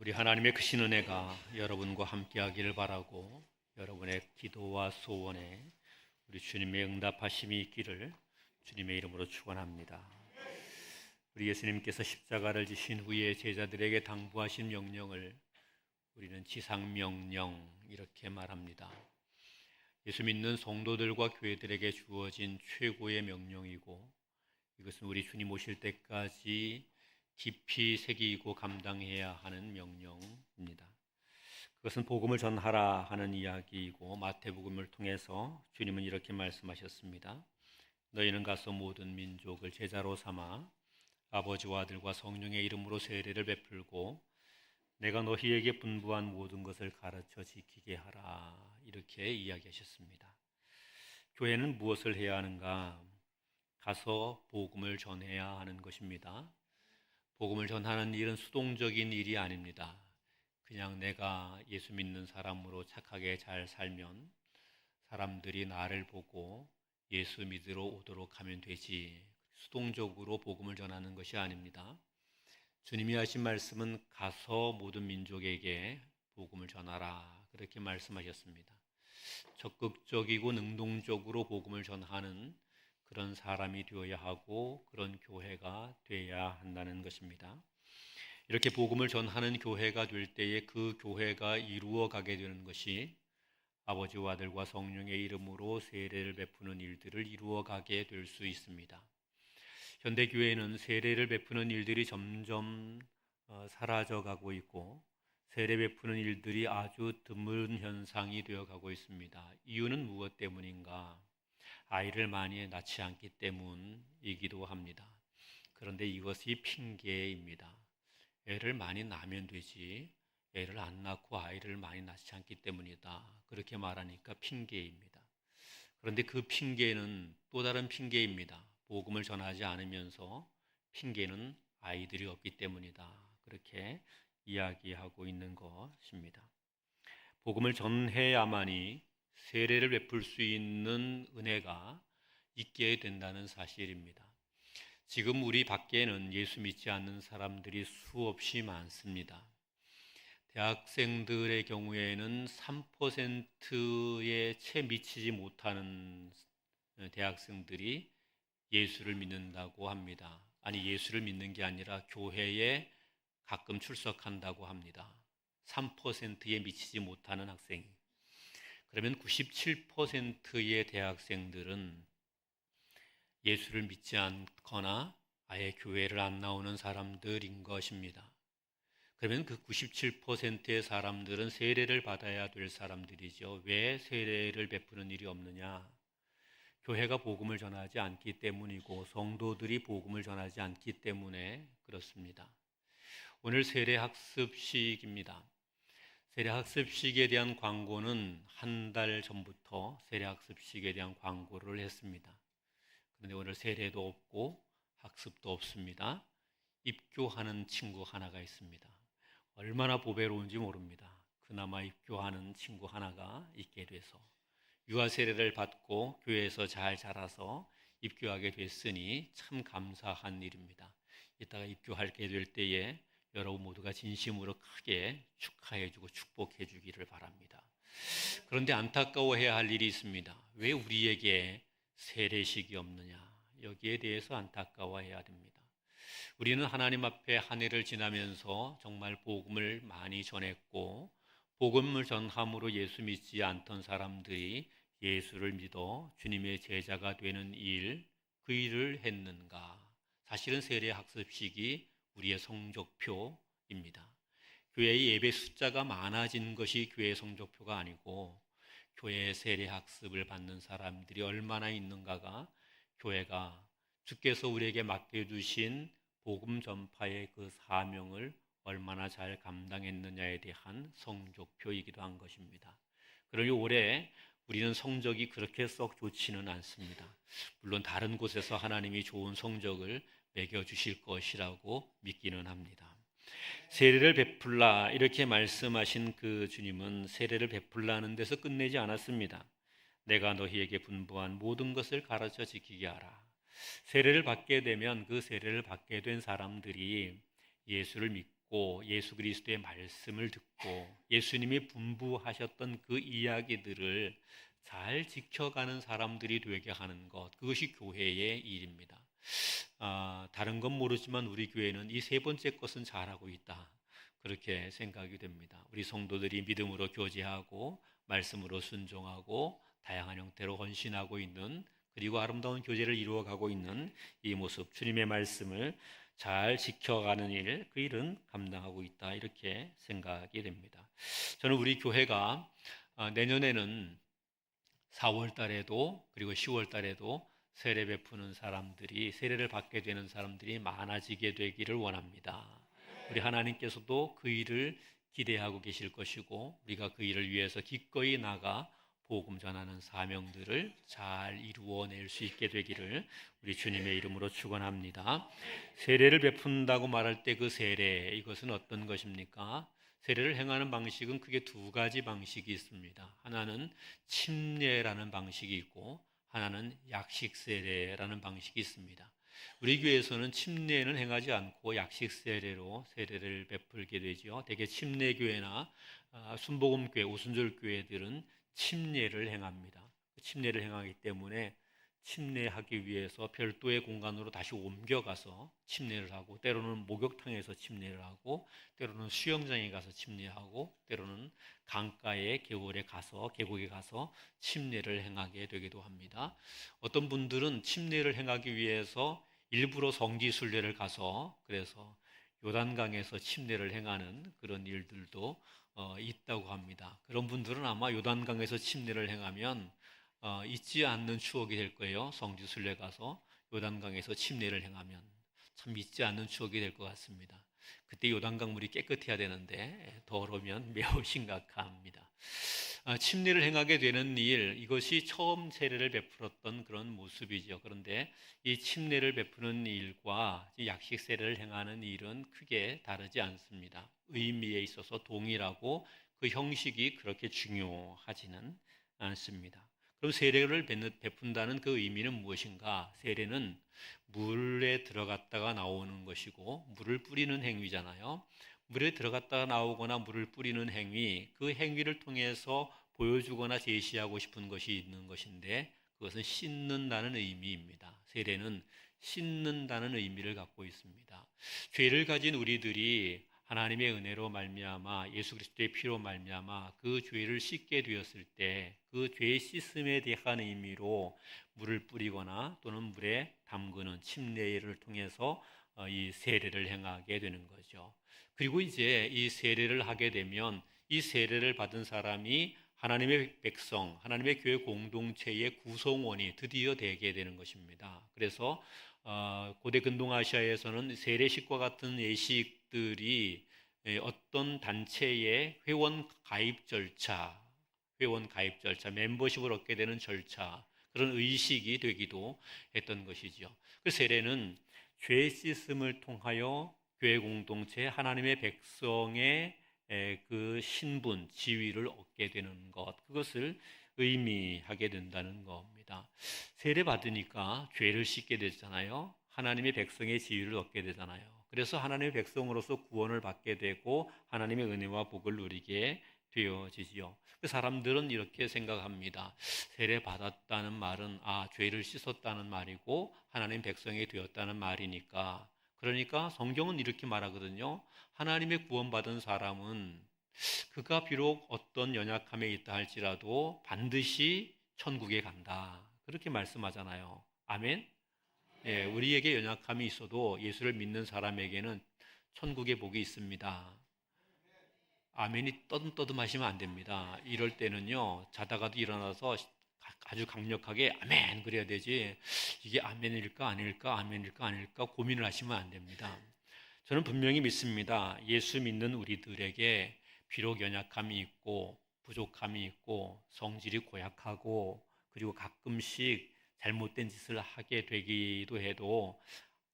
우리 하나님의 크신 은혜가 여러분과 함께하기를 바라고 여러분의 기도와 소원에 우리 주님의 응답하심이 있기를 주님의 이름으로 축원합니다. 우리 예수님께서 십자가를 지신 후에 제자들에게 당부하신 명령을 우리는 지상명령 이렇게 말합니다. 예수 믿는 성도들과 교회들에게 주어진 최고의 명령이고 이것은 우리 주님 오실 때까지 깊이 새기고 감당해야 하는 명령입니다. 그것은 복음을 전하라 하는 이야기이고 마태복음을 통해서 주님은 이렇게 말씀하셨습니다. 너희는 가서 모든 민족을 제자로 삼아 아버지와 아들과 성령의 이름으로 세례를 베풀고 내가 너희에게 분부한 모든 것을 가르쳐 지키게 하라 이렇게 이야기하셨습니다. 교회는 무엇을 해야 하는가? 가서 복음을 전해야 하는 것입니다. 복음을 전하는 일은 수동적인 일이 아닙니다. 그냥 내가 예수 믿는 사람으로 착하게 잘 살면 사람들이 나를 보고 예수 믿으러 오도록 하면 되지. 수동적으로 복음을 전하는 것이 아닙니다. 주님이 하신 말씀은 가서 모든 민족에게 복음을 전하라 그렇게 말씀하셨습니다. 적극적이고 능동적으로 복음을 전하는 그런 사람이 되어야 하고 그런 교회가 되어야 한다는 것입니다. 이렇게 복음을 전하는 교회가 될 때에 그 교회가 이루어가게 되는 것이 아버지와 아들과 성령의 이름으로 세례를 베푸는 일들을 이루어가게 될 수 있습니다. 현대교회는 세례를 베푸는 일들이 점점 사라져가고 있고 세례 베푸는 일들이 아주 드문 현상이 되어가고 있습니다. 이유는 무엇 때문인가? 아이를 많이 낳지 않기 때문이기도 합니다. 그런데 이것이 핑계입니다. 애를 많이 낳으면 되지 애를 안 낳고 아이를 많이 낳지 않기 때문이다. 그렇게 말하니까 핑계입니다. 그런데 그 핑계는 또 다른 핑계입니다. 복음을 전하지 않으면서 핑계는 아이들이 없기 때문이다. 그렇게 이야기하고 있는 것입니다. 복음을 전해야만이 세례를 베풀 수 있는 은혜가 있게 된다는 사실입니다. 지금 우리 밖에는 예수 믿지 않는 사람들이 수없이 많습니다. 대학생들의 경우에는 3%에 채 미치지 못하는 대학생들이 예수를 믿는다고 합니다. 아니, 예수를 믿는 게 아니라 교회에 가끔 출석한다고 합니다. 3%에 미치지 못하는 학생이. 그러면 97%의 대학생들은 예수를 믿지 않거나 아예 교회를 안 나오는 사람들인 것입니다. 그러면 그 97%의 사람들은 세례를 받아야 될 사람들이죠. 왜 세례를 베푸는 일이 없느냐? 교회가 복음을 전하지 않기 때문이고 성도들이 복음을 전하지 않기 때문에 그렇습니다. 오늘 세례학습식입니다. 세례학습식에 대한 광고는 한 달 전부터 세례학습식에 대한 광고를 했습니다. 그런데 오늘 세례도 없고 학습도 없습니다. 입교하는 친구 하나가 있습니다. 얼마나 보배로운지 모릅니다. 그나마 입교하는 친구 하나가 있게 돼서 유아 세례를 받고 교회에서 잘 자라서 입교하게 됐으니 참 감사한 일입니다. 이따가 입교하게 될 때에 여러분 모두가 진심으로 크게 축하해주고 축복해주기를 바랍니다. 그런데 안타까워해야 할 일이 있습니다. 왜 우리에게 세례식이 없느냐? 여기에 대해서 안타까워해야 됩니다. 우리는 하나님 앞에 한 해를 지나면서 정말 복음을 많이 전했고 복음을 전함으로 예수 믿지 않던 사람들이 예수를 믿어 주님의 제자가 되는 일, 그 일을 했는가? 사실은 세례학습식이 우리의 성적표입니다. 교회의 예배 숫자가 많아진 것이 교회의 성적표가 아니고 교회의 세례학습을 받는 사람들이 얼마나 있는가가 교회가 주께서 우리에게 맡겨주신 복음 전파의 그 사명을 얼마나 잘 감당했느냐에 대한 성적표이기도 한 것입니다. 그러니 올해 우리는 성적이 그렇게 썩 좋지는 않습니다. 물론 다른 곳에서 하나님이 좋은 성적을 매겨주실 것이라고 믿기는 합니다. 세례를 베풀라 이렇게 말씀하신 그 주님은 세례를 베풀라는 데서 끝내지 않았습니다. 내가 너희에게 분부한 모든 것을 가르쳐 지키게 하라. 세례를 받게 되면 그 세례를 받게 된 사람들이 예수를 믿고 듣고 예수 그리스도의 말씀을 듣고 예수님이 분부하셨던 그 이야기들을 잘 지켜가는 사람들이 되게 하는 것, 그것이 교회의 일입니다. 다른 건 모르지만 우리 교회는 이 세 번째 것은 잘하고 있다, 그렇게 생각이 됩니다. 우리 성도들이 믿음으로 교제하고 말씀으로 순종하고 다양한 형태로 헌신하고 있는, 그리고 아름다운 교제를 이루어가고 있는 이 모습, 주님의 말씀을 잘 지켜가는 일, 그 일은 감당하고 있다, 이렇게 생각이 됩니다. 저는 우리 교회가 내년에는 4월 달에도 그리고 10월 달에도 세례 베푸는 사람들이, 세례를 받게 되는 사람들이 많아지게 되기를 원합니다. 우리 하나님께서도 그 일을 기대하고 계실 것이고, 우리가 그 일을 위해서 기꺼이 나가 복음 전하는 사명들을 잘 이루어낼 수 있게 되기를 우리 주님의 이름으로 축원합니다. 세례를 베푼다고 말할 때 그 세례, 이것은 어떤 것입니까? 세례를 행하는 방식은 크게 두 가지 방식이 있습니다. 하나는 침례라는 방식이 있고, 하나는 약식 세례라는 방식이 있습니다. 우리 교회에서는 침례는 행하지 않고 약식 세례로 세례를 베풀게 되죠. 대개 침례교회나 순복음교회, 오순절교회들은 침례를 행합니다. 침례를 행하기 때문에 침례하기 위해서 별도의 공간으로 다시 옮겨가서 침례를 하고, 때로는 목욕탕에서 침례를 하고, 때로는 수영장에 가서 침례하고, 때로는 강가에 계곡에 가서 침례를 행하게 되기도 합니다. 어떤 분들은 침례를 행하기 위해서 일부러 성지순례를 가서, 그래서 요단강에서 침례를 행하는 그런 일들도 있다고 합니다. 그런 분들은 아마 요단강에서 침례를 행하면 잊지 않는 추억이 될 거예요. 성지순례 가서 요단강에서 침례를 행하면 참 잊지 않는 추억이 될 것 같습니다. 그때 요단강 물이 깨끗해야 되는데 더러우면 매우 심각합니다. 침례를 행하게 되는 일, 이것이 처음 세례를 베풀었던 그런 모습이죠. 그런데 이 침례를 베푸는 일과 약식 세례를 행하는 일은 크게 다르지 않습니다. 의미에 있어서 동일하고 그 형식이 그렇게 중요하지는 않습니다. 그럼 세례를 베푼다는 그 의미는 무엇인가? 세례는 물에 들어갔다가 나오는 것이고, 물을 뿌리는 행위잖아요. 물에 들어갔다가 나오거나 물을 뿌리는 행위, 그 행위를 통해서 보여주거나 제시하고 싶은 것이 있는 것인데, 그것은 씻는다는 의미입니다. 세례는 씻는다는 의미를 갖고 있습니다. 죄를 가진 우리들이 하나님의 은혜로 말미암아 예수 그리스도의 피로 말미암아 그 죄를 씻게 되었을 때 그 죄의 씻음에 대한 의미로 물을 뿌리거나 또는 물에 담그는 침례를 통해서 이 세례를 행하게 되는 거죠. 그리고 이제 이 세례를 하게 되면 이 세례를 받은 사람이 하나님의 백성, 하나님의 교회 공동체의 구성원이 드디어 되게 되는 것입니다. 그래서 고대 근동아시아에서는 세례식과 같은 예식들이 어떤 단체의 회원 가입 절차, 멤버십을 얻게 되는 절차, 그런 의식이 되기도 했던 것이죠. 그 세례는 죄 씻음을 통하여 교회 공동체 하나님의 백성의 그 신분, 지위를 얻게 되는 것, 그것을 의미하게 된다는 겁니다. 세례 받으니까 죄를 씻게 되잖아요. 하나님의 백성의 지위를 얻게 되잖아요. 그래서 하나님의 백성으로서 구원을 받게 되고 하나님의 은혜와 복을 누리게 되어지지요. 사람들은 이렇게 생각합니다. 세례 받았다는 말은 죄를 씻었다는 말이고 하나님 백성이 되었다는 말이니까, 그러니까 성경은 이렇게 말하거든요. 하나님의 구원받은 사람은 그가 비록 어떤 연약함에 있다 할지라도 반드시 천국에 간다, 그렇게 말씀하잖아요. 아멘? 예, 우리에게 연약함이 있어도 예수를 믿는 사람에게는 천국의 복이 있습니다. 아멘이 떠듬떠듬하시면 안 됩니다. 이럴 때는요, 자다가도 일어나서 아주 강력하게 아멘 그래야 되지, 이게 아멘일까 아닐까 아멘일까 아닐까 고민을 하시면 안 됩니다. 저는 분명히 믿습니다. 예수 믿는 우리들에게 비록 연약함이 있고 부족함이 있고 성질이 고약하고 그리고 가끔씩 잘못된 짓을 하게 되기도 해도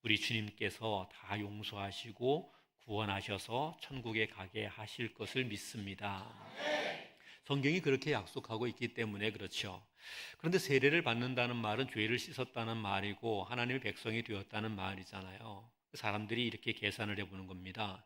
우리 주님께서 다 용서하시고 구원하셔서 천국에 가게 하실 것을 믿습니다. 성경이 그렇게 약속하고 있기 때문에 그렇죠. 그런데 세례를 받는다는 말은 죄를 씻었다는 말이고 하나님의 백성이 되었다는 말이잖아요. 사람들이 이렇게 계산을 해보는 겁니다.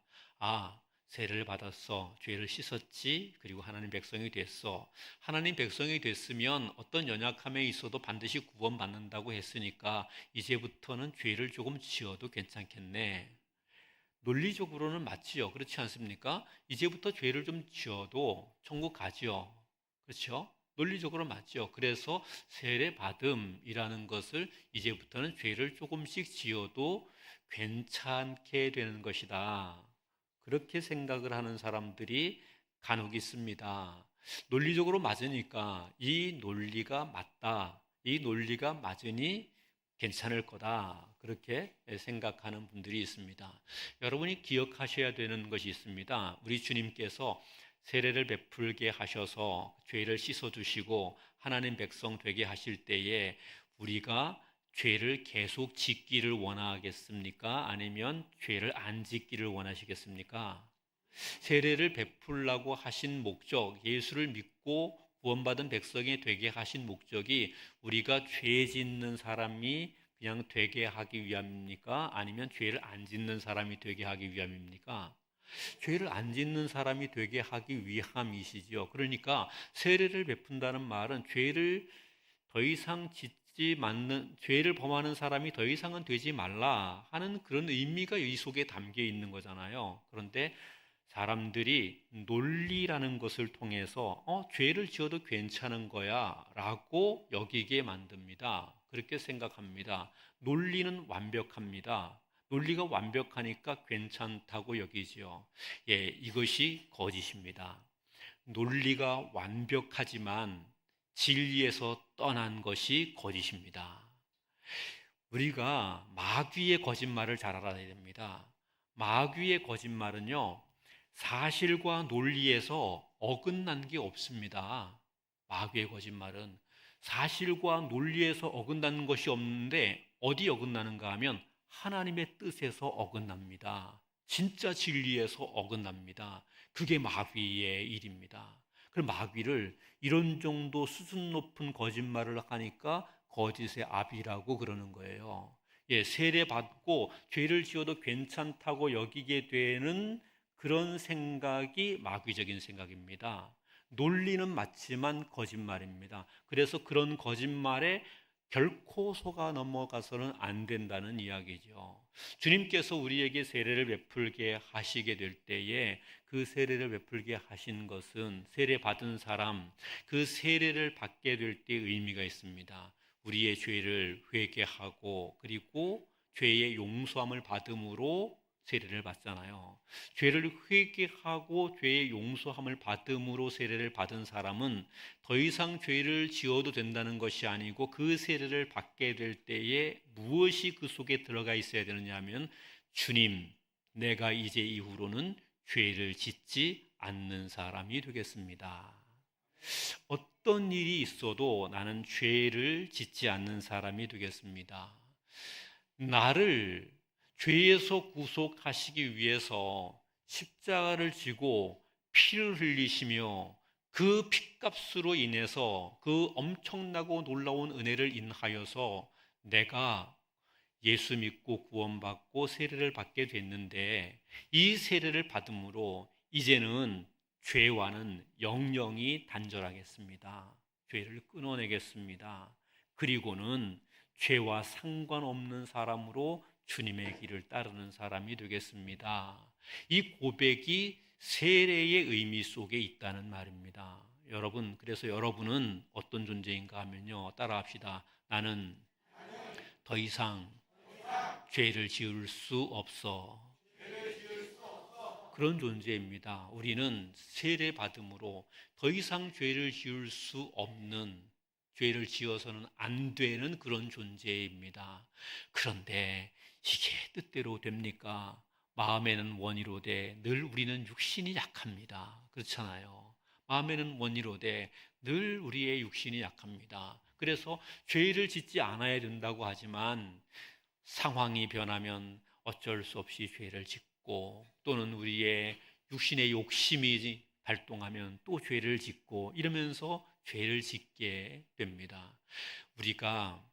세례를 받았어. 죄를 씻었지. 그리고 하나님 백성이 됐어. 하나님 백성이 됐으면 어떤 연약함에 있어도 반드시 구원받는다고 했으니까 이제부터는 죄를 조금 지어도 괜찮겠네. 논리적으로는 맞지요. 그렇지 않습니까? 이제부터 죄를 좀 지어도 천국 가지요. 그렇죠? 논리적으로 맞죠. 그래서 세례 받음이라는 것을 이제부터는 죄를 조금씩 지어도 괜찮게 되는 것이다. 그렇게 생각을 하는 사람들이 간혹 있습니다. 논리적으로 맞으니까 이 논리가 맞다. 이 논리가 맞으니 괜찮을 거다. 그렇게 생각하는 분들이 있습니다. 여러분이 기억하셔야 되는 것이 있습니다. 우리 주님께서 세례를 베풀게 하셔서 죄를 씻어주시고 하나님 백성 되게 하실 때에 우리가 죄를 계속 짓기를 원하겠습니까? 아니면 죄를 안 짓기를 원하시겠습니까? 세례를 베풀라고 하신 목적, 예수를 믿고 구원받은 백성이 되게 하신 목적이 우리가 죄 짓는 사람이 그냥 되게 하기 위함입니까? 아니면 죄를 안 짓는 사람이 되게 하기 위함입니까? 죄를 안 짓는 사람이 되게 하기 위함이시죠. 그러니까 세례를 베푼다는 말은 죄를 더 이상 죄를 범하는 사람이 더 이상은 되지 말라 하는 그런 의미가 이 속에 담겨 있는 거잖아요. 그런데 사람들이 논리라는 것을 통해서 죄를 지어도 괜찮은 거야 라고 여기게 만듭니다. 그렇게 생각합니다. 논리는 완벽합니다. 논리가 완벽하니까 괜찮다고 여기지요. 이것이 거짓입니다. 논리가 완벽하지만 진리에서 떠난 것이 거짓입니다. 우리가 마귀의 거짓말을 잘 알아야 됩니다. 마귀의 거짓말은요, 사실과 논리에서 어긋난 게 없습니다. 마귀의 거짓말은 사실과 논리에서 어긋나는 것이 없는데 어디 어긋나는가 하면 하나님의 뜻에서 어긋납니다. 진짜 진리에서 어긋납니다. 그게 마귀의 일입니다. 그럼 마귀를 이런 정도 수준 높은 거짓말을 하니까 거짓의 아비라고 그러는 거예요. 세례 받고 죄를 지어도 괜찮다고 여기게 되는 그런 생각이 마귀적인 생각입니다. 논리는 맞지만 거짓말입니다. 그래서 그런 거짓말에 결코 속아 넘어가서는 안 된다는 이야기죠. 주님께서 우리에게 세례를 베풀게 하시게 될 때에 그 세례를 베풀게 하신 것은 세례 받은 사람, 그 세례를 받게 될 때 의미가 있습니다. 우리의 죄를 회개하고 그리고 죄의 용서함을 받음으로 세례를 받잖아요. 죄를 회개하고 죄의 용서함을 받음으로 세례를 받은 사람은 더 이상 죄를 지어도 된다는 것이 아니고 그 세례를 받게 될 때에 무엇이 그 속에 들어가 있어야 되느냐 하면 주님, 내가 이제 이후로는 죄를 짓지 않는 사람이 되겠습니다. 어떤 일이 있어도 나는 죄를 짓지 않는 사람이 되겠습니다. 나를 죄에서 구속하시기 위해서 십자가를 지고 피를 흘리시며 그 피값으로 인해서 그 엄청나고 놀라운 은혜를 인하여서 내가 예수 믿고 구원받고 세례를 받게 됐는데 이 세례를 받음으로 이제는 죄와는 영영이 단절하겠습니다. 죄를 끊어내겠습니다. 그리고는 죄와 상관없는 사람으로 주님의 길을 따르는 사람이 되겠습니다. 이 고백이 세례의 의미 속에 있다는 말입니다. 여러분, 그래서 여러분은 어떤 존재인가 하면요, 따라합시다. 나는 더 이상 죄를 지을 수 없어. 그런 존재입니다. 우리는 세례 받음으로 더 이상 죄를 지을 수 없는, 죄를 지어서는 안 되는 그런 존재입니다. 그런데 이게 뜻대로 됩니까? 마음에는 원이로되 늘 우리는 육신이 약합니다. 그렇잖아요. 마음에는 원이로되 늘 우리의 육신이 약합니다. 그래서 죄를 짓지 않아야 된다고 하지만 상황이 변하면 어쩔 수 없이 죄를 짓고 또는 우리의 육신의 욕심이 발동하면 또 죄를 짓고 이러면서 죄를 짓게 됩니다. 우리가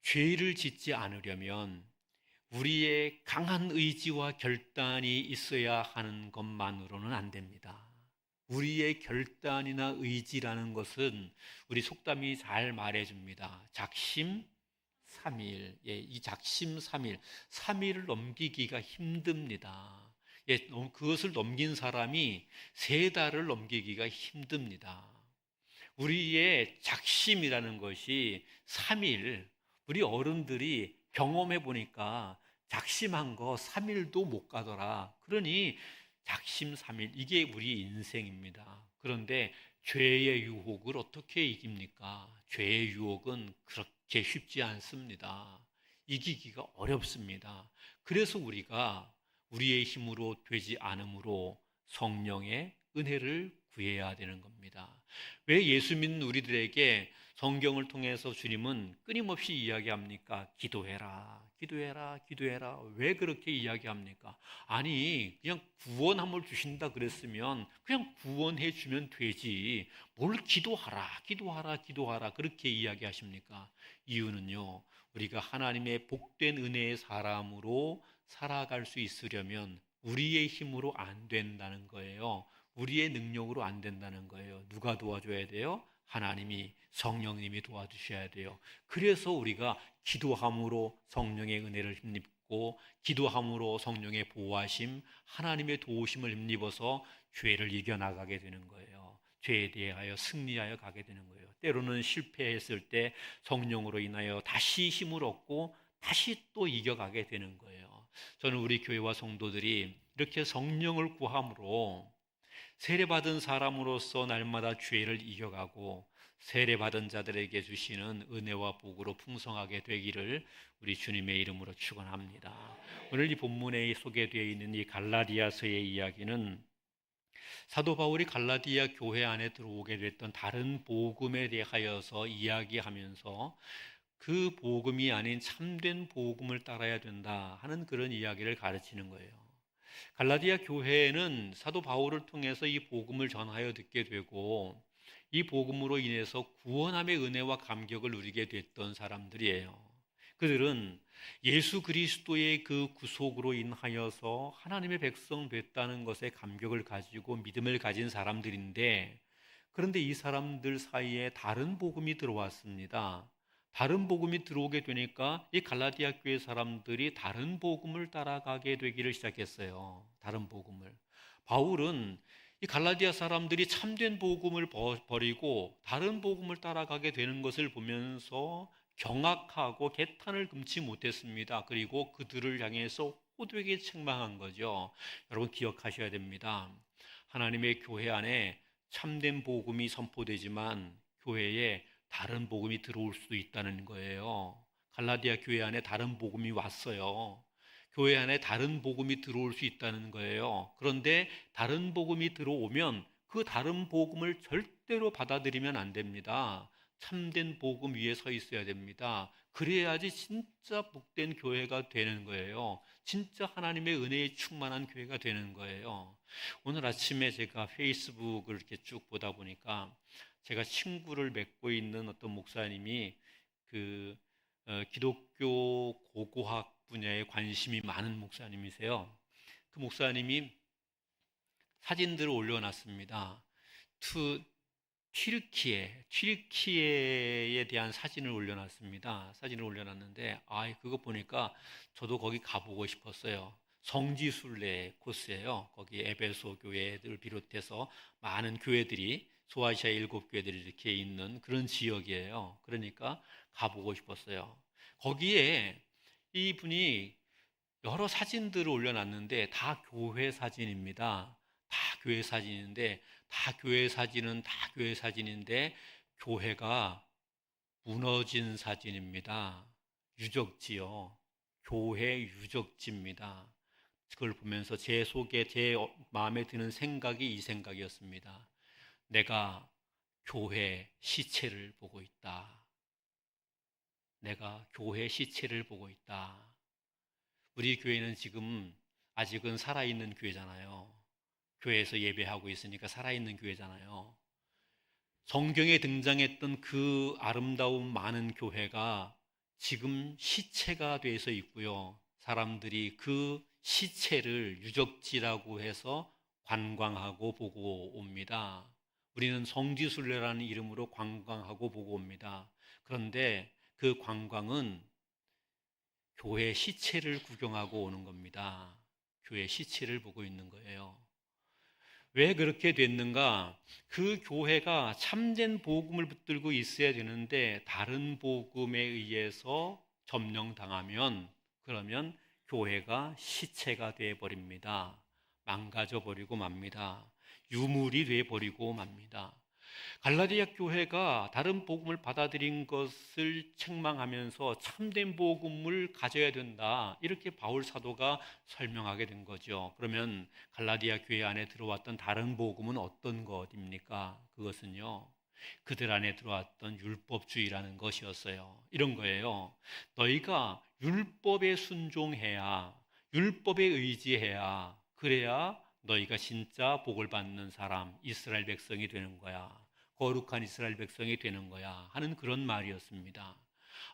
죄를 짓지 않으려면 우리의 강한 의지와 결단이 있어야 하는 것만으로는 안 됩니다. 우리의 결단이나 의지라는 것은 우리 속담이 잘 말해줍니다. 작심삼일. 예, 이 작심삼일, 3일을 넘기기가 힘듭니다. 예, 그것을 넘긴 사람이 3달을 넘기기가 힘듭니다. 우리의 작심이라는 것이 3일, 우리 어른들이 경험해 보니까 작심한 거 3일도 못 가더라. 그러니 작심삼일, 이게 우리 인생입니다. 그런데 죄의 유혹을 어떻게 이깁니까? 죄의 유혹은 그렇게 쉽지 않습니다. 이기기가 어렵습니다. 그래서 우리가 우리의 힘으로 되지 않으므로 성령의 은혜를 구해야 되는 겁니다. 왜 예수 믿는 우리들에게 성경을 통해서 주님은 끊임없이 이야기합니까? 기도해라, 기도해라, 기도해라. 왜 그렇게 이야기합니까? 아니, 그냥 구원함을 주신다 그랬으면 그냥 구원해 주면 되지. 뭘 기도하라, 기도하라, 기도하라. 그렇게 이야기하십니까? 이유는요, 우리가 하나님의 복된 은혜의 사람으로 살아갈 수 있으려면 우리의 힘으로 안 된다는 거예요. 우리의 능력으로 안 된다는 거예요. 누가 도와줘야 돼요? 하나님이, 성령님이 도와주셔야 돼요. 그래서 우리가 기도함으로 성령의 은혜를 힘입고, 기도함으로 성령의 보호하심, 하나님의 도우심을 힘입어서 죄를 이겨나가게 되는 거예요. 죄에 대하여 승리하여 가게 되는 거예요. 때로는 실패했을 때 성령으로 인하여 다시 힘을 얻고 다시 또 이겨가게 되는 거예요. 저는 우리 교회와 성도들이 이렇게 성령을 구함으로 세례받은 사람으로서 날마다 죄를 이겨가고 세례받은 자들에게 주시는 은혜와 복으로 풍성하게 되기를 우리 주님의 이름으로 축원합니다. 오늘 이 본문에 소개되어 있는 이 갈라디아서의 이야기는 사도 바울이 갈라디아 교회 안에 들어오게 됐던 다른 복음에 대하여서 이야기하면서 그 복음이 아닌 참된 복음을 따라야 된다 하는 그런 이야기를 가르치는 거예요. 갈라디아 교회는 사도 바울을 통해서 이 복음을 전하여 듣게 되고 이 복음으로 인해서 구원함의 은혜와 감격을 누리게 됐던 사람들이에요. 그들은 예수 그리스도의 그 구속으로 인하여서 하나님의 백성 됐다는 것에 감격을 가지고 믿음을 가진 사람들인데, 그런데 이 사람들 사이에 다른 복음이 들어왔습니다. 다른 복음이 들어오게 되니까 이 갈라디아 교회 사람들이 다른 복음을 따라가게 되기를 시작했어요. 다른 복음을. 바울은 이 갈라디아 사람들이 참된 복음을 버리고 다른 복음을 따라가게 되는 것을 보면서 경악하고 개탄을 금치 못했습니다. 그리고 그들을 향해서 호되게 책망한 거죠. 여러분 기억하셔야 됩니다. 하나님의 교회 안에 참된 복음이 선포되지만 교회에 다른 복음이 들어올 수도 있다는 거예요. 갈라디아 교회 안에 다른 복음이 왔어요. 교회 안에 다른 복음이 들어올 수 있다는 거예요. 그런데 다른 복음이 들어오면 그 다른 복음을 절대로 받아들이면 안 됩니다. 참된 복음 위에 서 있어야 됩니다. 그래야지 진짜 복된 교회가 되는 거예요. 진짜 하나님의 은혜에 충만한 교회가 되는 거예요. 오늘 아침에 제가 페이스북을 이렇게 쭉 보다 보니까 제가 친구를 맺고 있는 어떤 목사님이 기독교 고고학 분야에 관심이 많은 목사님이세요. 그 목사님이 사진들을 올려놨습니다. 튀르키예에 대한 사진을 올려놨습니다. 사진을 올려놨는데, 그거 보니까 저도 거기 가보고 싶었어요. 성지순례 코스예요. 거기 에베소 교회를 비롯해서 많은 교회들이, 소아시아 7교회들이 이렇게 있는 그런 지역이에요. 그러니까 가보고 싶었어요. 거기에 이분이 여러 사진들을 올려놨는데 다 교회 사진입니다. 다 교회 사진인데, 다 교회 사진인데 교회가 무너진 사진입니다. 유적지요. 교회 유적지입니다. 그걸 보면서 제 마음에 드는 생각이 이 생각이었습니다. 내가 교회 시체를 보고 있다. 내가 교회 시체를 보고 있다. 우리 교회는 지금 아직은 살아있는 교회잖아요. 교회에서 예배하고 있으니까 살아있는 교회잖아요. 성경에 등장했던 그 아름다운 많은 교회가 지금 시체가 돼서 있고요. 사람들이 그 시체를 유적지라고 해서 관광하고 보고 옵니다. 우리는 성지순례라는 이름으로 관광하고 보고 옵니다. 그런데 그 관광은 교회 시체를 구경하고 오는 겁니다. 교회 시체를 보고 있는 거예요. 왜 그렇게 됐는가? 그 교회가 참된 복음을 붙들고 있어야 되는데 다른 복음에 의해서 점령당하면 그러면 교회가 시체가 되어 버립니다. 망가져 버리고 맙니다. 유물이 되어 버리고 맙니다. 갈라디아 교회가 다른 복음을 받아들인 것을 책망하면서 참된 복음을 가져야 된다, 이렇게 바울 사도가 설명하게 된 거죠. 그러면 갈라디아 교회 안에 들어왔던 다른 복음은 어떤 것입니까? 그것은요, 그들 안에 들어왔던 율법주의라는 것이었어요. 이런 거예요. 너희가 율법에 순종해야, 율법에 의지해야, 그래야 너희가 진짜 복을 받는 사람, 이스라엘 백성이 되는 거야, 거룩한 이스라엘 백성이 되는 거야 하는 그런 말이었습니다.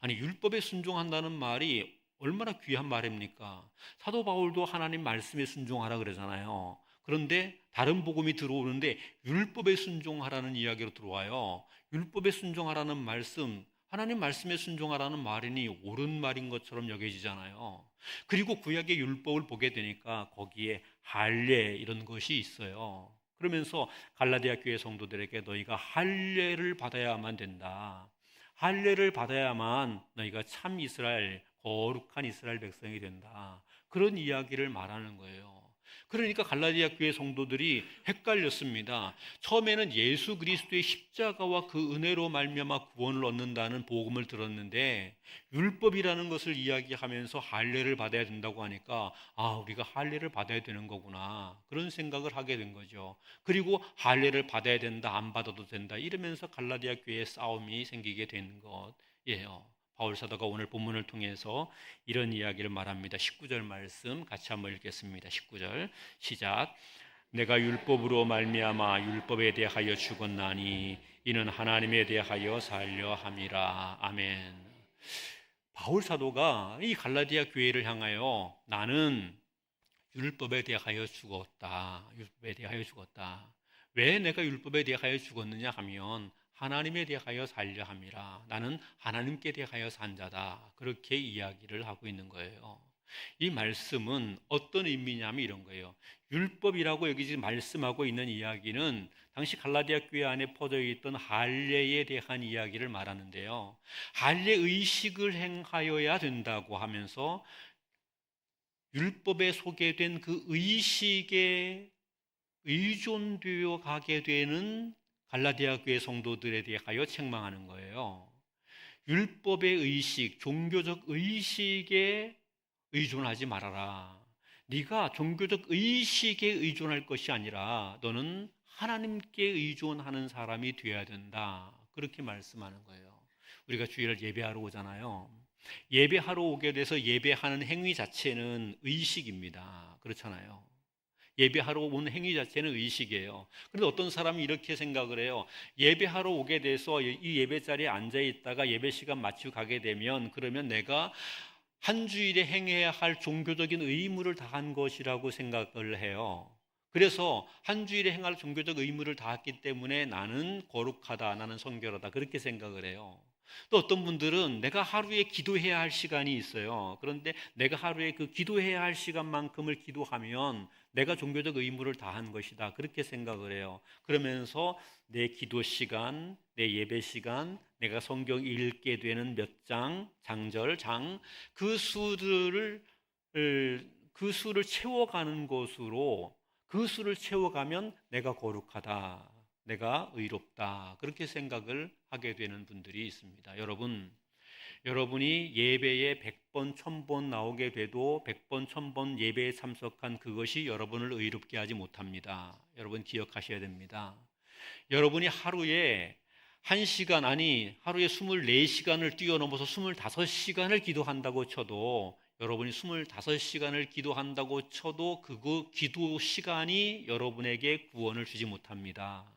아니, 율법에 순종한다는 말이 얼마나 귀한 말입니까? 사도 바울도 하나님 말씀에 순종하라 그러잖아요. 그런데 다른 복음이 들어오는데 율법에 순종하라는 이야기로 들어와요. 율법에 순종하라는 말씀, 하나님 말씀에 순종하라는 말이니 옳은 말인 것처럼 여겨지잖아요. 그리고 구약의 율법을 보게 되니까 거기에 할례 이런 것이 있어요. 그러면서 갈라디아 교회 성도들에게 너희가 할례를 받아야만 된다, 할례를 받아야만 너희가 참 이스라엘, 거룩한 이스라엘 백성이 된다, 그런 이야기를 말하는 거예요. 그러니까 갈라디아 교회 성도들이 헷갈렸습니다. 처음에는 예수 그리스도의 십자가와 그 은혜로 말미암아 구원을 얻는다는 복음을 들었는데 율법이라는 것을 이야기하면서 할례를 받아야 된다고 하니까 우리가 할례를 받아야 되는 거구나, 그런 생각을 하게 된 거죠. 그리고 할례를 받아야 된다, 안 받아도 된다, 이러면서 갈라디아 교회에 싸움이 생기게 된 것이에요. 바울 사도가 오늘 본문을 통해서 이런 이야기를 말합니다. 19절 말씀 같이 한번 읽겠습니다. 19절 시작. 내가 율법으로 말미암아 율법에 대하여 죽었나니 이는 하나님에 대하여 살려 함이라. 아멘. 바울 사도가 이 갈라디아 교회를 향하여 나는 율법에 대하여 죽었다, 율법에 대하여 죽었다. 왜 내가 율법에 대하여 죽었느냐 하면 하나님에 대하여 살려 함이라. 나는 하나님께 대하여 산 자다, 그렇게 이야기를 하고 있는 거예요. 이 말씀은 어떤 의미냐면 이런 거예요. 율법이라고 여기 말씀하고 있는 이야기는 당시 갈라디아 교회 안에 퍼져 있던 할례에 대한 이야기를 말하는데요, 할례 의식을 행하여야 된다고 하면서 율법에 소개된 그 의식에 의존되어 가게 되는 갈라디아 교회 성도들에 대하여 책망하는 거예요. 율법의 의식, 종교적 의식에 의존하지 말아라. 네가 종교적 의식에 의존할 것이 아니라 너는 하나님께 의존하는 사람이 되어야 된다, 그렇게 말씀하는 거예요. 우리가 주일을 예배하러 오잖아요. 예배하러 오게 돼서 예배하는 행위 자체는 의식입니다. 그렇잖아요. 예배하러 온 행위 자체는 의식이에요. 그런데 어떤 사람이 이렇게 생각을 해요. 예배하러 오게 돼서 이 예배 자리에 앉아 있다가 예배 시간 마치고 가게 되면 그러면 내가 한 주일에 행해야 할 종교적인 의무를 다한 것이라고 생각을 해요. 그래서 한 주일에 행할 종교적 의무를 다했기 때문에 나는 거룩하다, 나는 성결하다, 그렇게 생각을 해요. 또 어떤 분들은 내가 하루에 기도해야 할 시간이 있어요. 그런데 내가 하루에 그 기도해야 할 시간만큼을 기도하면 내가 종교적 의무를 다한 것이다, 그렇게 생각을 해요. 그러면서 내 기도 시간, 내 예배 시간, 내가 성경 읽게 되는 몇 장, 장절, 그 수를 채워가는 것으로, 그 수를 채워가면 내가 거룩하다, 내가 의롭다, 그렇게 생각을 하게 되는 분들이 있습니다. 여러분이 예배에 100번, 1000번 나오게 돼도 100번, 1000번 예배에 참석한 그것이 여러분을 의롭게 하지 못합니다. 여러분 기억하셔야 됩니다. 여러분이 하루에 1시간, 아니 하루에 24시간을 뛰어넘어서 25시간을 기도한다고 쳐도, 여러분이 25시간을 기도한다고 쳐도 그 기도 시간이 여러분에게 구원을 주지 못합니다.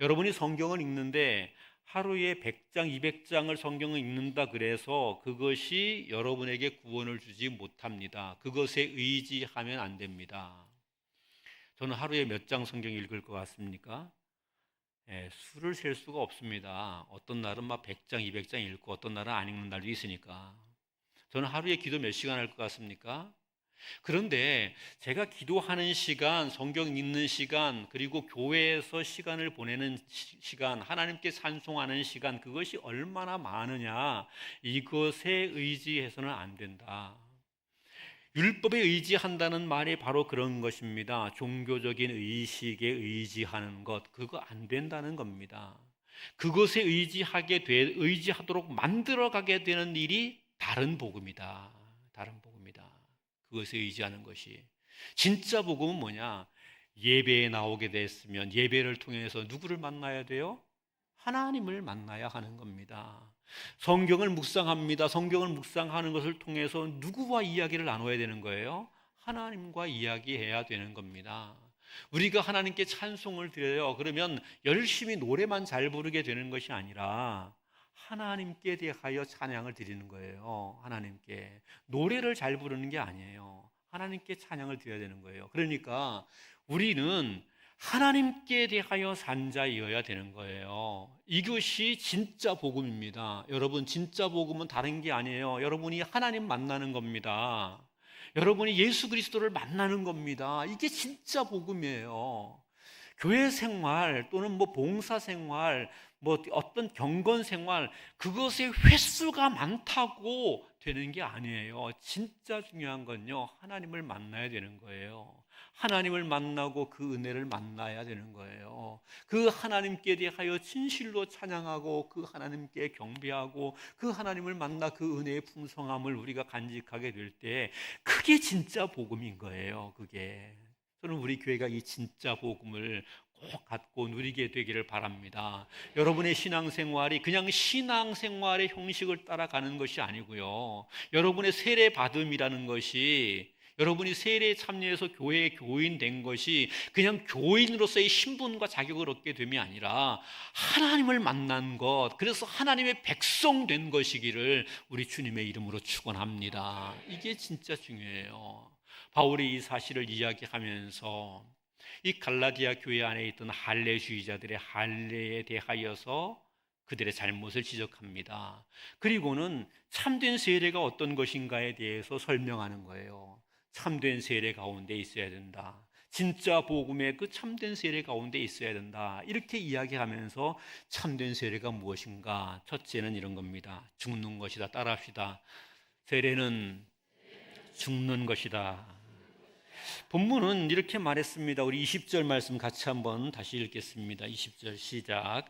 여러분이 성경을 읽는데 하루에 100장, 200장을 성경을 읽는다 그래서 그것이 여러분에게 구원을 주지 못합니다. 그것에 의지하면 안 됩니다. 저는 하루에 몇 장 성경 읽을 것 같습니까? 수를 셀 수가 없습니다. 어떤 날은 막 100장, 200장 읽고 어떤 날은 안 읽는 날도 있으니까. 저는 하루에 기도 몇 시간 할 것 같습니까? 그런데 제가 기도하는 시간, 성경 읽는 시간, 그리고 교회에서 시간을 보내는 시간, 하나님께 찬송하는 시간, 그것이 얼마나 많으냐, 이것에 의지해서는 안 된다. 율법에 의지한다는 말이 바로 그런 것입니다. 종교적인 의식에 의지하는 것, 그거 안 된다는 겁니다. 그것에 의지하도록 만들어가게 되는 일이 다른 복음이다. 다른 복음이다. 그것에 의지하는 것이. 진짜 복음은 뭐냐? 예배에 나오게 됐으면 예배를 통해서 누구를 만나야 돼요? 하나님을 만나야 하는 겁니다. 성경을 묵상합니다. 성경을 묵상하는 것을 통해서 누구와 이야기를 나눠야 되는 거예요? 하나님과 이야기해야 되는 겁니다. 우리가 하나님께 찬송을 드려요. 그러면 열심히 노래만 잘 부르게 되는 것이 아니라 하나님께 대하여 찬양을 드리는 거예요. 하나님께. 노래를 잘 부르는 게 아니에요. 하나님께 찬양을 드려야 되는 거예요. 그러니까 우리는 하나님께 대하여 산 자이어야 되는 거예요. 이것이 진짜 복음입니다. 여러분, 진짜 복음은 다른 게 아니에요. 여러분이 하나님 만나는 겁니다. 여러분이 예수 그리스도를 만나는 겁니다. 이게 진짜 복음이에요. 교회 생활 또는 뭐 봉사 생활, 뭐 어떤 경건 생활, 그것의 횟수가 많다고 되는 게 아니에요. 진짜 중요한 건요, 하나님을 만나야 되는 거예요. 하나님을 만나고 그 은혜를 만나야 되는 거예요. 그 하나님께 대하여 진실로 찬양하고 그 하나님께 경배하고 그 하나님을 만나 그 은혜의 풍성함을 우리가 간직하게 될 때 그게 진짜 복음인 거예요. 그게. 저는 우리 교회가 이 진짜 복음을 꼭 갖고 누리게 되기를 바랍니다. 여러분의 신앙생활이 그냥 신앙생활의 형식을 따라가는 것이 아니고요, 여러분의 세례 받음이라는 것이, 여러분이 세례에 참여해서 교회의 교인 된 것이 그냥 교인으로서의 신분과 자격을 얻게 됨이 아니라 하나님을 만난 것, 그래서 하나님의 백성 된 것이기를 우리 주님의 이름으로 축원합니다. 이게 진짜 중요해요. 바울이 이 사실을 이야기하면서 이 갈라디아 교회 안에 있던 할례주의자들의 할례에 대하여서 그들의 잘못을 지적합니다. 그리고는 참된 세례가 어떤 것인가에 대해서 설명하는 거예요. 참된 세례 가운데 있어야 된다. 진짜 복음의 그 참된 세례 가운데 있어야 된다. 이렇게 이야기하면서 참된 세례가 무엇인가? 첫째는 이런 겁니다. 죽는 것이다. 따라합시다. 세례는 죽는 것이다. 본문은 이렇게 말했습니다. 우리 20절 말씀 같이 한번 다시 읽겠습니다. 20절 시작.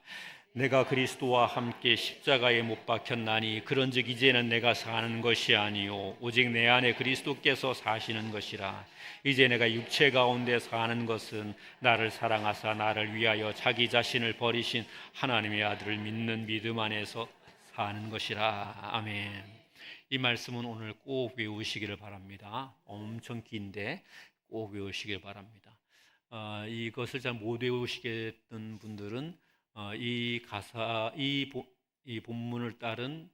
내가 그리스도와 함께 십자가에 못 박혔나니 그런즉 이제는 내가 사는 것이 아니요 오직 내 안에 그리스도께서 사시는 것이라. 이제 내가 육체 가운데 사는 것은 나를 사랑하사 나를 위하여 자기 자신을 버리신 하나님의 아들을 믿는 믿음 안에서 사는 것이라. 아멘. 이 말씀은 오늘 꼭 외우시기를 바랍니다. 엄청 긴데 꼭 외우시길 바랍니다. 이것을 잘 못 외우시겠던 분들은 이 본문을 따른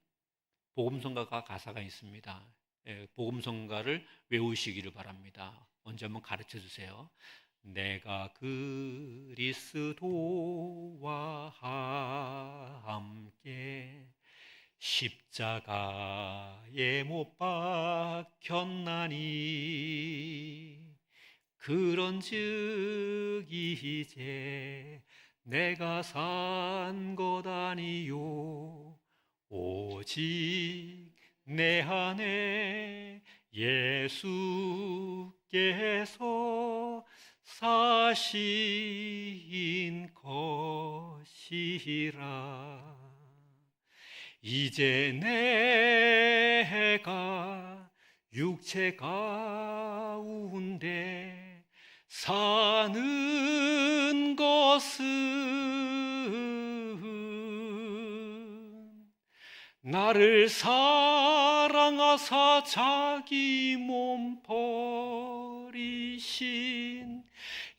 복음성가 가사가 있습니다. 복음성가를 외우시기를 바랍니다. 언제 한번 가르쳐 주세요. 내가 그리스도와 함께 십자가에 못 박혔나니 그런즉 이제 내가 산 것 아니요 오직 내 안에 예수께서 사신 것이라. 이제 내가 육체 가운데 사는 것은 나를 사랑하사 자기 몸 버리신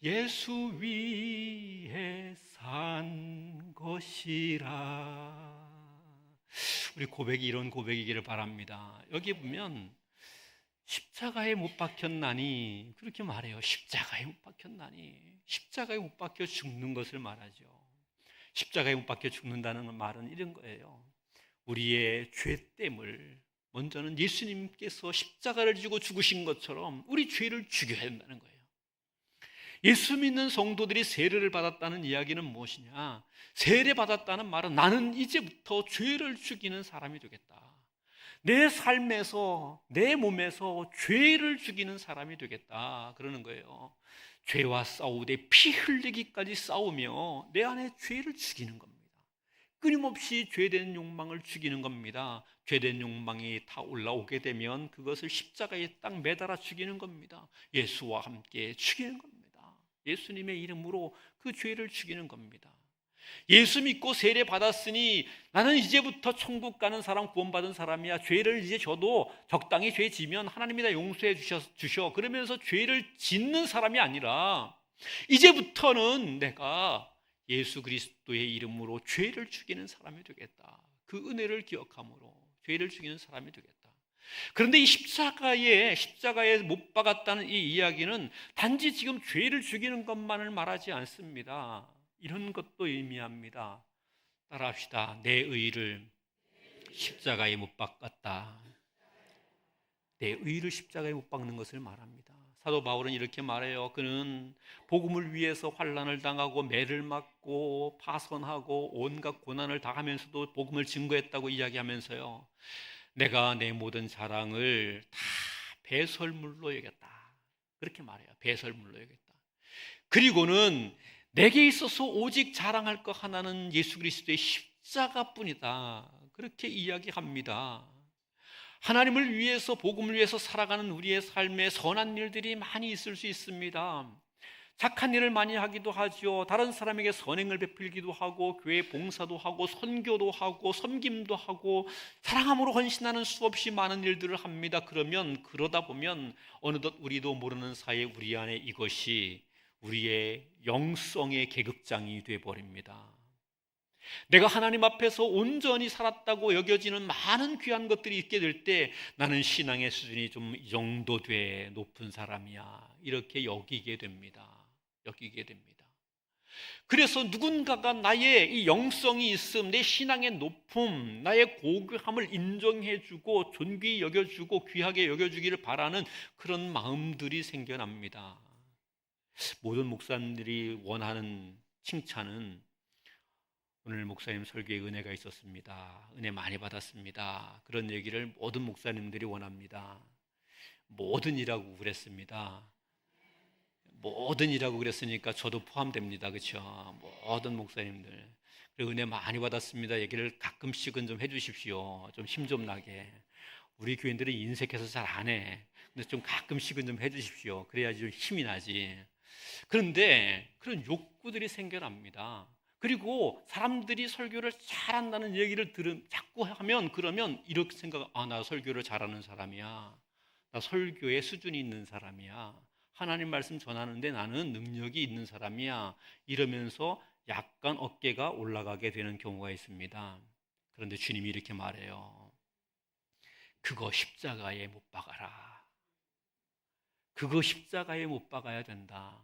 예수 위에 산 것이라. 우리 고백이 이런 고백이기를 바랍니다. 여기 보면 십자가에 못 박혔나니 그렇게 말해요. 십자가에 못 박혔나니, 십자가에 못 박혀 죽는 것을 말하죠. 십자가에 못 박혀 죽는다는 말은 이런 거예요. 우리의 죄됨을 먼저는 예수님께서 십자가를 지고 죽으신 것처럼 우리 죄를 죽여야 된다는 거예요. 예수 믿는 성도들이 세례를 받았다는 이야기는 무엇이냐? 세례 받았다는 말은 나는 이제부터 죄를 죽이는 사람이 되겠다. 내 삶에서, 내 몸에서 죄를 죽이는 사람이 되겠다, 그러는 거예요. 죄와 싸우되 피 흘리기까지 싸우며 내 안에 죄를 죽이는 겁니다. 끊임없이 죄된 욕망을 죽이는 겁니다. 죄된 욕망이 다 올라오게 되면 그것을 십자가에 딱 매달아 죽이는 겁니다. 예수와 함께 죽이는 겁니다. 예수님의 이름으로 그 죄를 죽이는 겁니다. 예수 믿고 세례 받았으니 나는 이제부터 천국 가는 사람, 구원받은 사람이야. 죄를 이제 저도 적당히 죄 지면 하나님이 다 용서해 주셔. 그러면서 죄를 짓는 사람이 아니라 이제부터는 내가 예수 그리스도의 이름으로 죄를 죽이는 사람이 되겠다. 그 은혜를 기억함으로 죄를 죽이는 사람이 되겠다. 그런데 이 십자가에 못 박았다는 이 이야기는 단지 지금 죄를 죽이는 것만을 말하지 않습니다. 이런 것도 의미합니다. 따라합시다. 내 의를 십자가에 못 박았다. 내 의를 십자가에 못 박는 것을 말합니다. 사도 바울은 이렇게 말해요. 그는 복음을 위해서 환난을 당하고 매를 맞고 파선하고 온갖 고난을 당하면서도 복음을 증거했다고 이야기하면서요, 내가 내 모든 자랑을 다 배설물로 여겼다, 그렇게 말해요. 배설물로 여겼다. 그리고는 내게 있어서 오직 자랑할 것 하나는 예수 그리스도의 십자가뿐이다, 그렇게 이야기합니다. 하나님을 위해서, 복음을 위해서 살아가는 우리의 삶에 선한 일들이 많이 있을 수 있습니다. 착한 일을 많이 하기도 하죠. 다른 사람에게 선행을 베풀기도 하고, 교회 봉사도 하고, 선교도 하고, 섬김도 하고, 사랑함으로 헌신하는 수없이 많은 일들을 합니다. 그러다 보면 어느덧 우리도 모르는 사이에 우리 안에 이것이 우리의 영성의 계급장이 되어버립니다. 내가 하나님 앞에서 온전히 살았다고 여겨지는 많은 귀한 것들이 있게 될 때 나는 신앙의 수준이 좀 이 정도 돼 높은 사람이야, 이렇게 여기게 됩니다. 그래서 누군가가 나의 이 영성이 있음, 내 신앙의 높음, 나의 고귀함을 인정해주고 존귀히 여겨주고 귀하게 여겨주기를 바라는 그런 마음들이 생겨납니다. 모든 목사님들이 원하는 칭찬은 오늘 목사님 설교에 은혜가 있었습니다, 은혜 많이 받았습니다, 그런 얘기를 모든 목사님들이 원합니다. 뭐든이라고 그랬습니다. 뭐든이라고 그랬으니까 저도 포함됩니다. 그렇죠? 모든 목사님들 그리고 은혜 많이 받았습니다 얘기를 가끔씩은 좀 해주십시오. 좀 힘 좀 나게. 우리 교인들은 인색해서 잘 안 해. 근데 좀 가끔씩은 좀 해주십시오. 그래야지 좀 힘이 나지. 그런데 그런 욕구들이 생겨납니다. 그리고 사람들이 설교를 잘한다는 얘기를 자꾸 하면, 그러면 이렇게 나 설교를 잘하는 사람이야, 나 설교에 수준이 있는 사람이야, 하나님 말씀 전하는데 나는 능력이 있는 사람이야, 이러면서 약간 어깨가 올라가게 되는 경우가 있습니다. 그런데 주님이 이렇게 말해요. 그거 십자가에 못 박아라. 그거 십자가에 못 박아야 된다.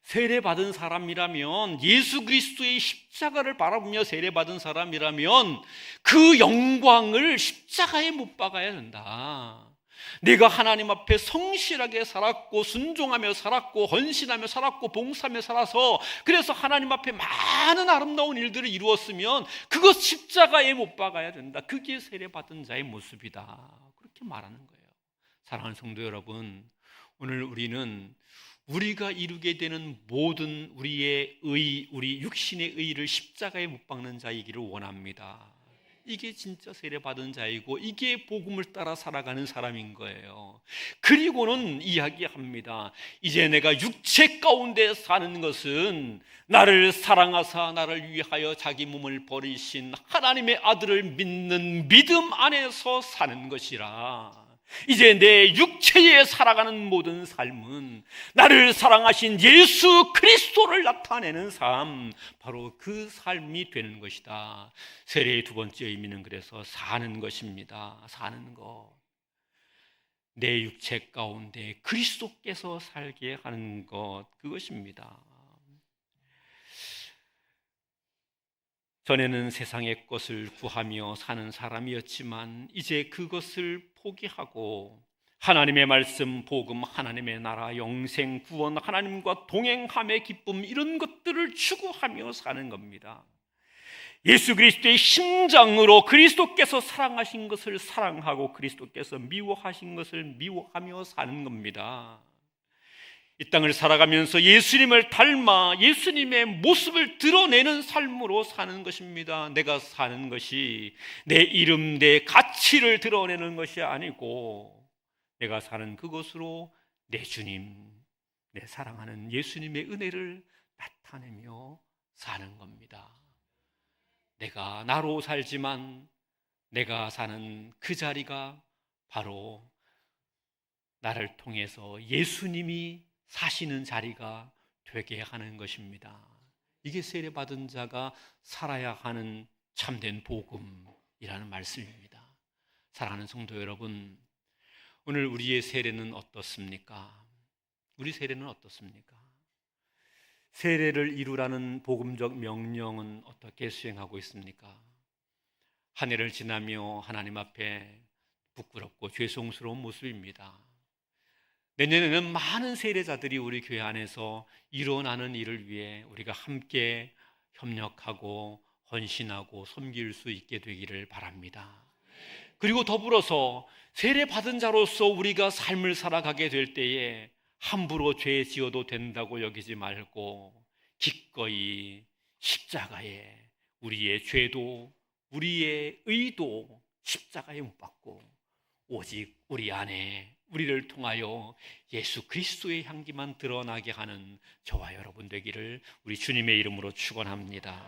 세례받은 사람이라면, 예수 그리스도의 십자가를 바라보며 세례받은 사람이라면 그 영광을 십자가에 못 박아야 된다. 내가 하나님 앞에 성실하게 살았고, 순종하며 살았고, 헌신하며 살았고, 봉사하며 살아서 그래서 하나님 앞에 많은 아름다운 일들을 이루었으면 그것 십자가에 못 박아야 된다. 그게 세례받은 자의 모습이다, 그렇게 말하는 거예요. 사랑하는 성도 여러분, 오늘 우리가 이루게 되는 모든 우리의 우리 육신의 의를 십자가에 못 박는 자이기를 원합니다. 이게 진짜 세례받은 자이고 이게 복음을 따라 살아가는 사람인 거예요. 그리고는 이야기합니다. 이제 내가 육체 가운데 사는 것은 나를 사랑하사 나를 위하여 자기 몸을 버리신 하나님의 아들을 믿는 믿음 안에서 사는 것이라. 이제 내 육체에 살아가는 모든 삶은 나를 사랑하신 예수 그리스도를 나타내는 삶, 바로 그 삶이 되는 것이다. 세례의 두 번째 의미는 그래서 사는 것입니다. 사는 것. 내 육체 가운데 그리스도께서 살게 하는 것, 그것입니다. 전에는 세상의 것을 구하며 사는 사람이었지만 이제 그것을 포기하고 하나님의 말씀, 복음, 하나님의 나라, 영생, 구원, 하나님과 동행함의 기쁨, 이런 것들을 추구하며 사는 겁니다. 예수 그리스도의 심장으로 그리스도께서 사랑하신 것을 사랑하고 그리스도께서 미워하신 것을 미워하며 사는 겁니다. 이 땅을 살아가면서 예수님을 닮아 예수님의 모습을 드러내는 삶으로 사는 것입니다. 내가 사는 것이 내 이름, 내 가치를 드러내는 것이 아니고 내가 사는 그것으로 내 주님, 내 사랑하는 예수님의 은혜를 나타내며 사는 겁니다. 내가 나로 살지만 내가 사는 그 자리가 바로 나를 통해서 예수님이 사시는 자리가 되게 하는 것입니다. 이게 세례받은 자가 살아야 하는 참된 복음이라는 말씀입니다. 사랑하는 성도 여러분, 오늘 우리의 세례는 어떻습니까? 우리 세례는 어떻습니까? 세례를 이루라는 복음적 명령은 어떻게 수행하고 있습니까? 한 해를 지나며 하나님 앞에 부끄럽고 죄송스러운 모습입니다. 내년에는 많은 세례자들이 우리 교회 안에서 일어나는 일을 위해 우리가 함께 협력하고 헌신하고 섬길 수 있게 되기를 바랍니다. 그리고 더불어서 세례받은 자로서 우리가 삶을 살아가게 될 때에 함부로 죄 지어도 된다고 여기지 말고 기꺼이 십자가에 우리의 죄도 우리의 의도 십자가에 못 박고 오직 우리 안에 우리를 통하여 예수 그리스도의 향기만 드러나게 하는 저와 여러분 되기를 우리 주님의 이름으로 축원합니다.